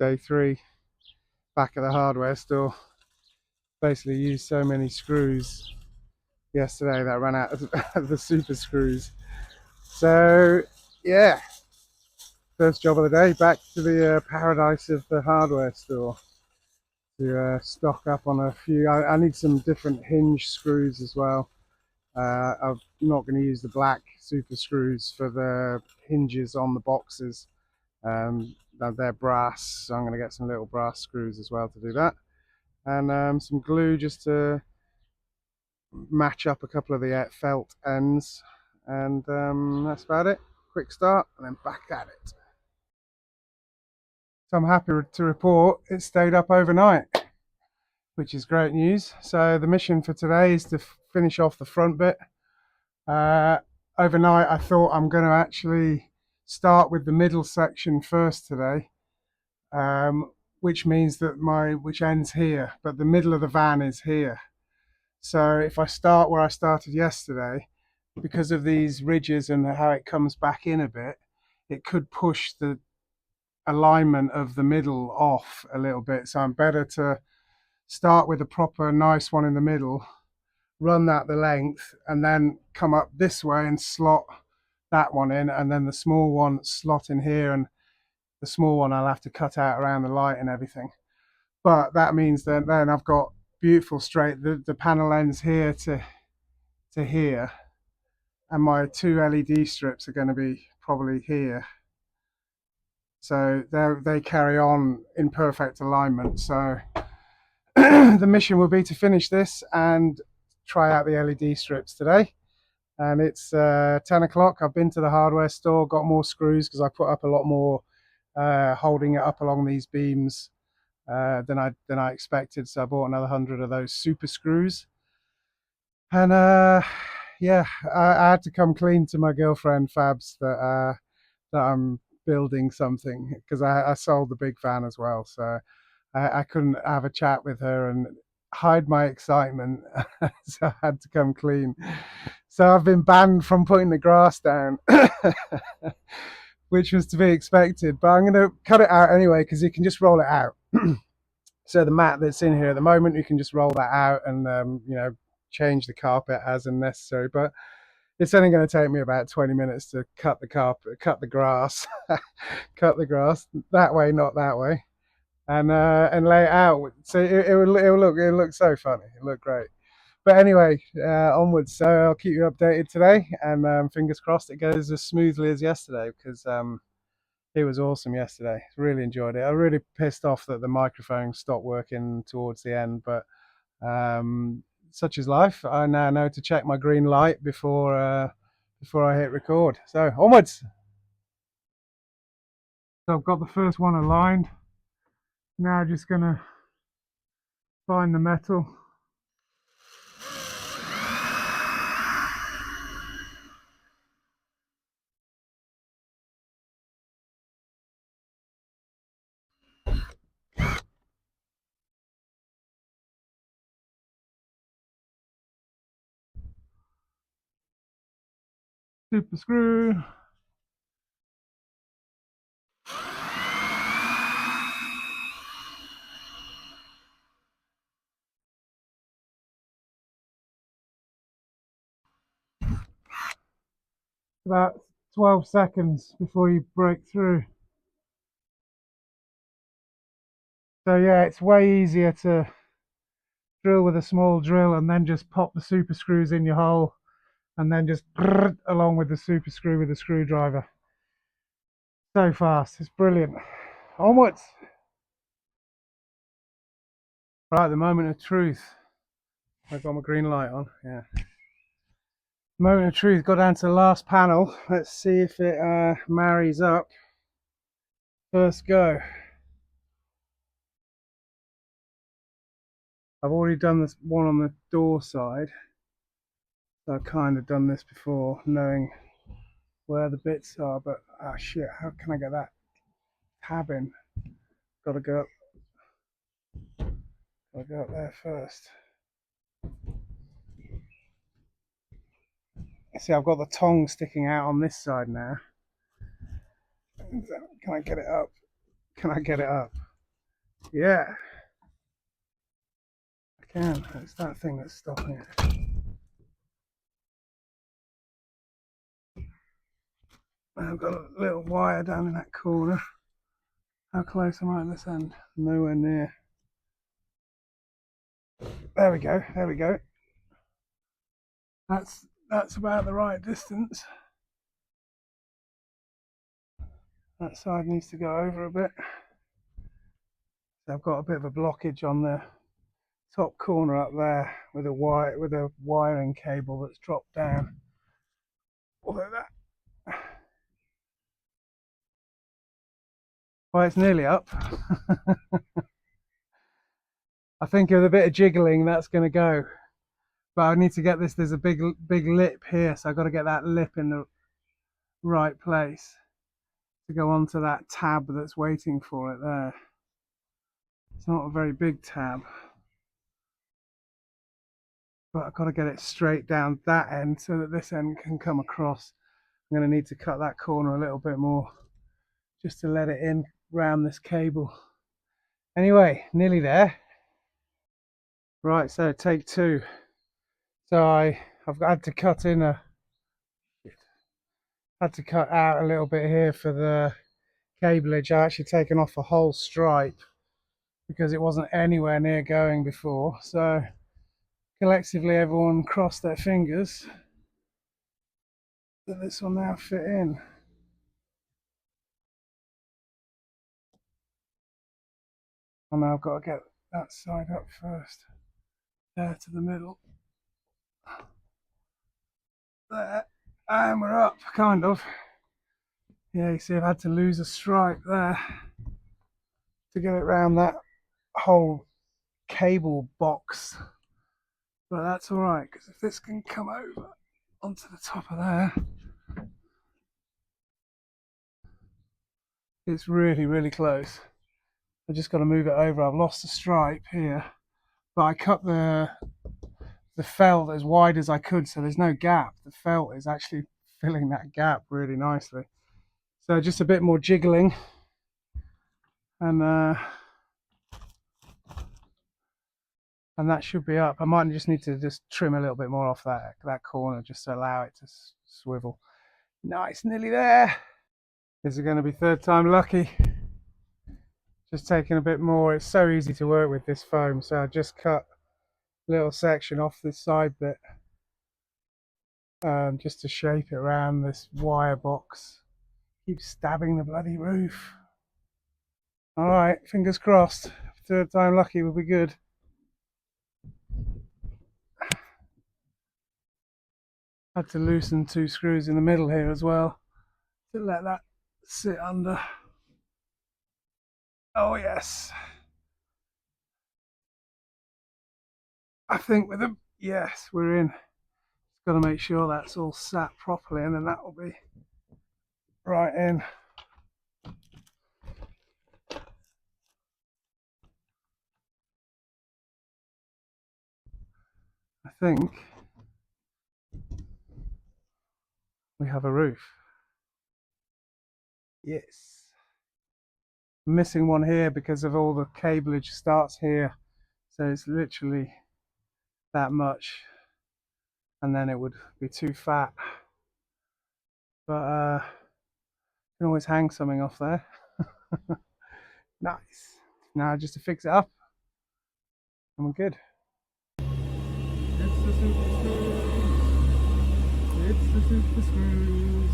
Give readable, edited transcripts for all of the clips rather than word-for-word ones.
Day 3 back at the hardware store. Basically used so many screws yesterday that I ran out of the super screws. So yeah, first job of the day, back to the paradise of the hardware store to stock up on a few. I need some different hinge screws as well. I'm not going to use the black super screws for the hinges on the boxes. They're brass, so I'm going to get some little brass screws as well to do that, and some glue just to match up a couple of the felt ends, and that's about it. Quick start and then back at it. So I'm happy to report it stayed up overnight, which is great news. So the mission for today is to finish off the front bit. Uh, Overnight I thought I'm going to actually start with the middle section first today, which means that which ends here, but the middle of the van is here. So if I start where I started yesterday, because of these ridges and how it comes back in a bit, it could push the alignment of the middle off a little bit. So I'm better to start with a proper nice one in the middle, run that the length, and then come up this way and slot that one in, and then the small one slot in here, and the small one I'll have to cut out around the light and everything. But that means that then I've got beautiful straight, the panel ends here to here, and my 2 LED strips are going to be probably here. So they carry on in perfect alignment. So the mission will be to finish this and try out the LED strips today. And it's 10 o'clock. I've been to the hardware store, got more screws because I put up a lot more, holding it up along these beams than I expected. So I bought another 100 of those super screws. And yeah, I had to come clean to my girlfriend Fabs that I'm building something, because I sold the big van as well, so I couldn't have a chat with her and hide my excitement. So I had to come clean. So I've been banned from putting the grass down, which was to be expected, but I'm going to cut it out anyway because you can just roll it out. So the mat that's in here at the moment, you can just roll that out and change the carpet as necessary. But it's only going to take me about 20 minutes to cut the carpet, cut the grass, cut the grass that way, not that way, and lay it out. So it'll look so funny. It'll look great. But anyway, onwards. So I'll keep you updated today, and fingers crossed it goes as smoothly as yesterday, because it was awesome yesterday. Really enjoyed it. I was really pissed off that the microphone stopped working towards the end, but such is life. I now know to check my green light before I hit record. So onwards. So I've got the first one aligned. Now just gonna find the metal. Super screw. About 12 seconds before you break through. So yeah, it's way easier to drill with a small drill and then just pop the super screws in your hole, and then just along with the super screw with the screwdriver. So fast, it's brilliant. Onwards. Right, the moment of truth. I've got my green light on, yeah. Moment of truth, got down to the last panel. Let's see if it marries up. First go. I've already done this one on the door side. So I've kind of done this before, knowing where the bits are, but shit, how can I get that tab in? Gotta go up there first. See, I've got the tongue sticking out on this side now. Can I get it up? Can I get it up? Yeah, I can. It's that thing that's stopping it. I've got a little wire down in that corner. How close am I at this end? Nowhere near. There we go. There we go. That's about the right distance. That side needs to go over a bit. So I've got a bit of a blockage on the top corner up there with a wiring cable that's dropped down. Although that, well, it's nearly up. I think with a bit of jiggling, that's going to go. But I need to get this. There's a big lip here, so I've got to get that lip in the right place to go onto that tab that's waiting for it there. It's not a very big tab, but I've got to get it straight down that end so that this end can come across. I'm going to need to cut that corner a little bit more just to let it in round this cable. Anyway, nearly there. Right, so take two. So I've had to cut out a little bit here for the cableage. I've actually taken off a whole stripe because it wasn't anywhere near going before. So collectively everyone crossed their fingers that this will now fit in. And now I've got to get that side up first. There to the middle. There. And we're up, kind of. Yeah, you see I've had to lose a stripe there to get it around that whole cable box. But that's alright, because if this can come over onto the top of there, it's really, really close. I just got to move it over. I've lost a stripe here, but I cut the felt as wide as I could, so there's no gap. The felt is actually filling that gap really nicely. So just a bit more jiggling, and that should be up. I might just need to just trim a little bit more off that corner just to allow it to swivel. Nice, nearly there. Is it going to be third time lucky? Just taking a bit more. It's so easy to work with this foam, so I just cut a little section off this side bit just to shape it around this wire box. Keep stabbing the bloody roof. All right, fingers crossed. Third time lucky will be good. Had to loosen two screws in the middle here as well to let that sit under. Oh yes. I think with them, yes, we're in. Just got to make sure that's all sat properly, and then that will be right in. I think we have a roof. Yes. I'm missing one here because of all the cableage starts here, so it's literally that much, and then it would be too fat. But you can always hang something off there. Nice. Now just to fix it up, and we're good. It's the super screws. It's the super screws.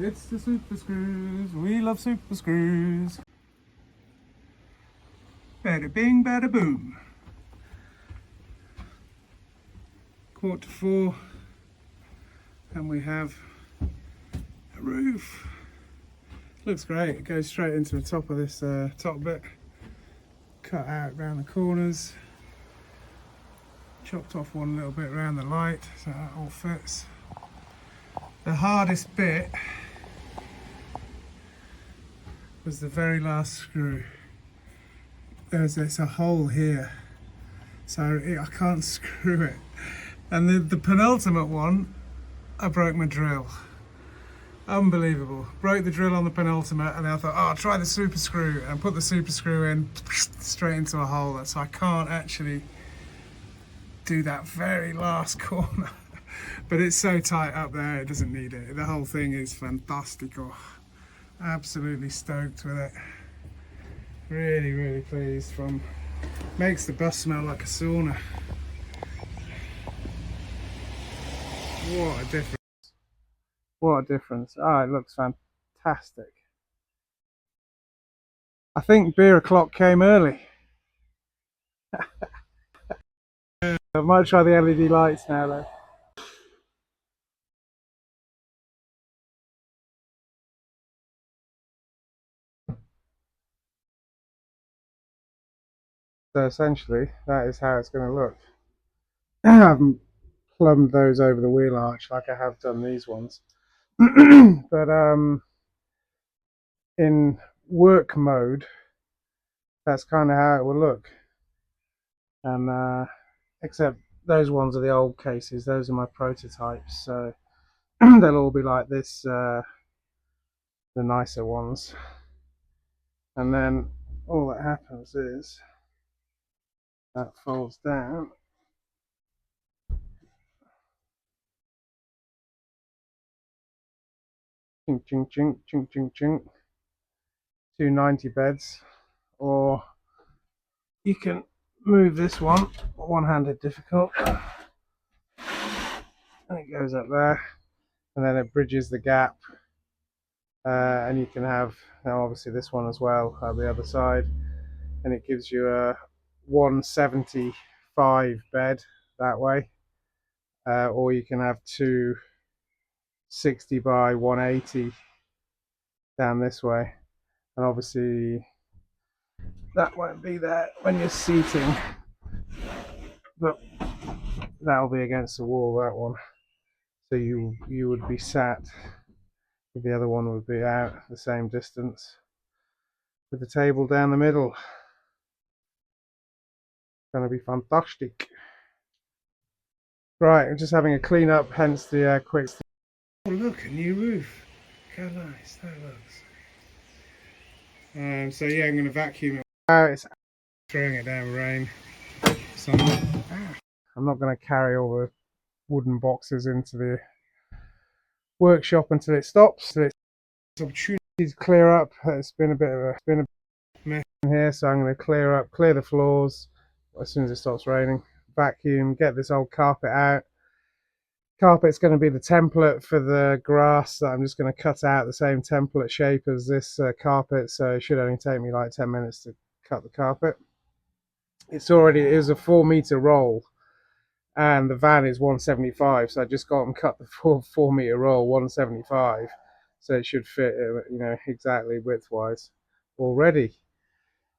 It's the super screws. We love super screws. Bada bing, bada boom. 3:45, and we have a roof. Looks great. It goes straight into the top of this top bit. Cut out around the corners. Chopped off one little bit around the light, so that all fits. The hardest bit was the very last screw. There's a hole here, so I can't screw it. And the penultimate one, I broke my drill. Unbelievable. Broke the drill on the penultimate, and I thought, oh, I'll try the super screw, and put the super screw in straight into a hole. So I can't actually do that very last corner. But it's so tight up there, it doesn't need it. The whole thing is fantastico. Absolutely stoked with it. Really, really pleased. Makes the bus smell like a sauna. What a difference. What a difference. Oh, it looks fantastic. I think beer o'clock came early. I might try the LED lights now though. So essentially, that is how it's going to look. I haven't plumbed those over the wheel arch like I have done these ones. But in work mode, that's kind of how it will look. And except those ones are the old cases, those are my prototypes, so they'll all be like this, the nicer ones. And then all that happens is that folds down. Chink, chink, chink, chink, chink, chink. 290 beds, or you can move this one-handed difficult, and it goes up there, and then it bridges the gap, and you can have now obviously this one as well at the other side, and it gives you a 175 bed that way, or you can have two 60 by 180 down this way, and obviously that won't be there when you're seating, but that'll be against the wall, that one, so you would be sat, the other one would be out the same distance with the table down the middle. It's going to be fantastic. Right, I'm just having a clean up, hence the quick. Oh look, a new roof. Look how nice that looks. So yeah, I'm going to vacuum it out. It's throwing it down rain. So I'm not going to carry all the wooden boxes into the workshop until it stops. So it's an opportunity to clear up. It's been a bit of a mess in here, so I'm going to clear the floors as soon as it stops raining. Vacuum, get this old carpet out. Carpet's going to be the template for the grass that I'm just going to cut out the same template shape as this carpet, so it should only take me like 10 minutes to cut the carpet. It is a 4-meter roll, and the van is 175, so I just got them cut the 4-meter roll 175, so it should fit, exactly width-wise already.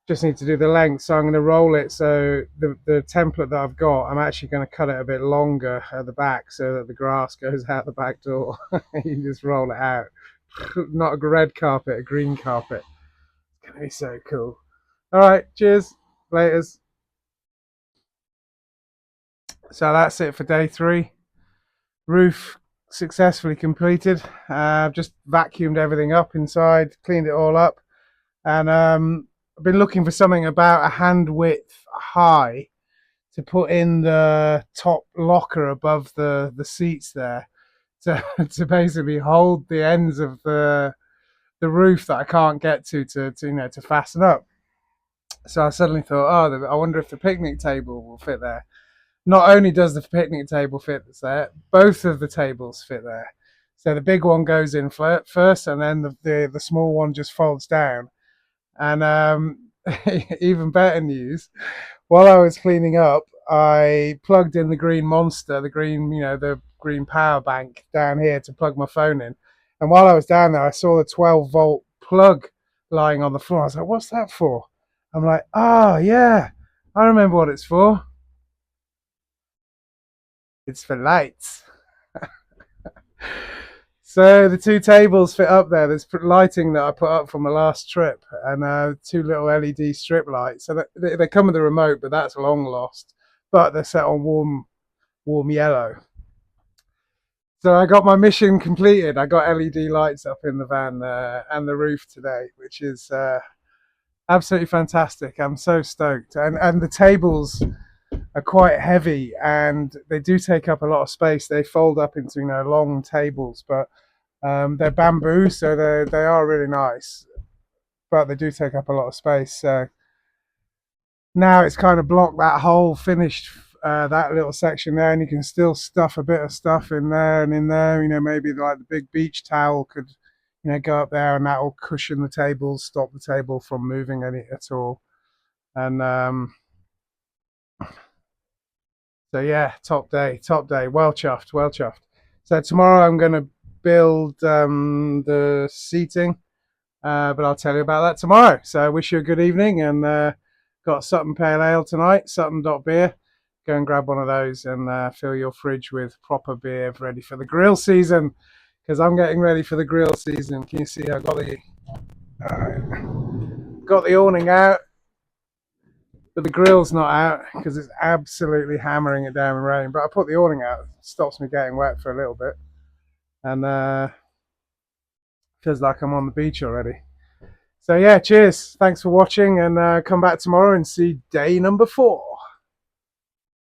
Just need to do the length, so I'm going to roll it, so the template that I've got, I'm actually going to cut it a bit longer at the back so that the grass goes out the back door. You just roll it out. Not a red carpet, a green carpet. It's going to be so cool. Alright, cheers, laters. So that's it for day 3. Roof successfully completed. Just vacuumed everything up inside, cleaned it all up, and I've been looking for something about a hand width high to put in the top locker above the seats there, to basically hold the ends of the roof that I can't get to fasten up. So I suddenly thought, oh, I wonder if the picnic table will fit there. Not only does the picnic table fit there, both of the tables fit there. So the big one goes in first, and then the small one just folds down. And even better news, while I was cleaning up, I plugged in the green monster, the green power bank down here to plug my phone in. And while I was down there, I saw the 12-volt plug lying on the floor. I was like, what's that for? I'm like, oh, yeah, I remember what it's for. It's for lights. So the two tables fit up there. There's lighting that I put up from the last trip, and two little LED strip lights. So they come with a remote, but that's long lost. But they're set on warm yellow. So I got my mission completed. I got LED lights up in the van and the roof today, which is absolutely fantastic. I'm so stoked. And the tables are quite heavy and they do take up a lot of space. They fold up into long tables, but they're bamboo, so they are really nice. But they do take up a lot of space. So now it's kind of blocked that whole finished that little section there, and you can still stuff a bit of stuff in there and in there. Maybe like the big beach towel could go up there, and that will cushion the table, stop the table from moving any at all. And so yeah, top day, well chuffed, well chuffed. So tomorrow I'm going to build the seating, but I'll tell you about that tomorrow. So I wish you a good evening, and got Sutton Pale Ale tonight, Sutton Beer. Go and grab one of those and fill your fridge with proper beer ready for the grill season, because I'm getting ready for the grill season. Can you see I got the awning out, but the grill's not out because it's absolutely hammering it down with rain. But I put the awning out, it stops me getting wet for a little bit, and feels like I'm on the beach already. So yeah, cheers. Thanks for watching, and come back tomorrow and see day number 4.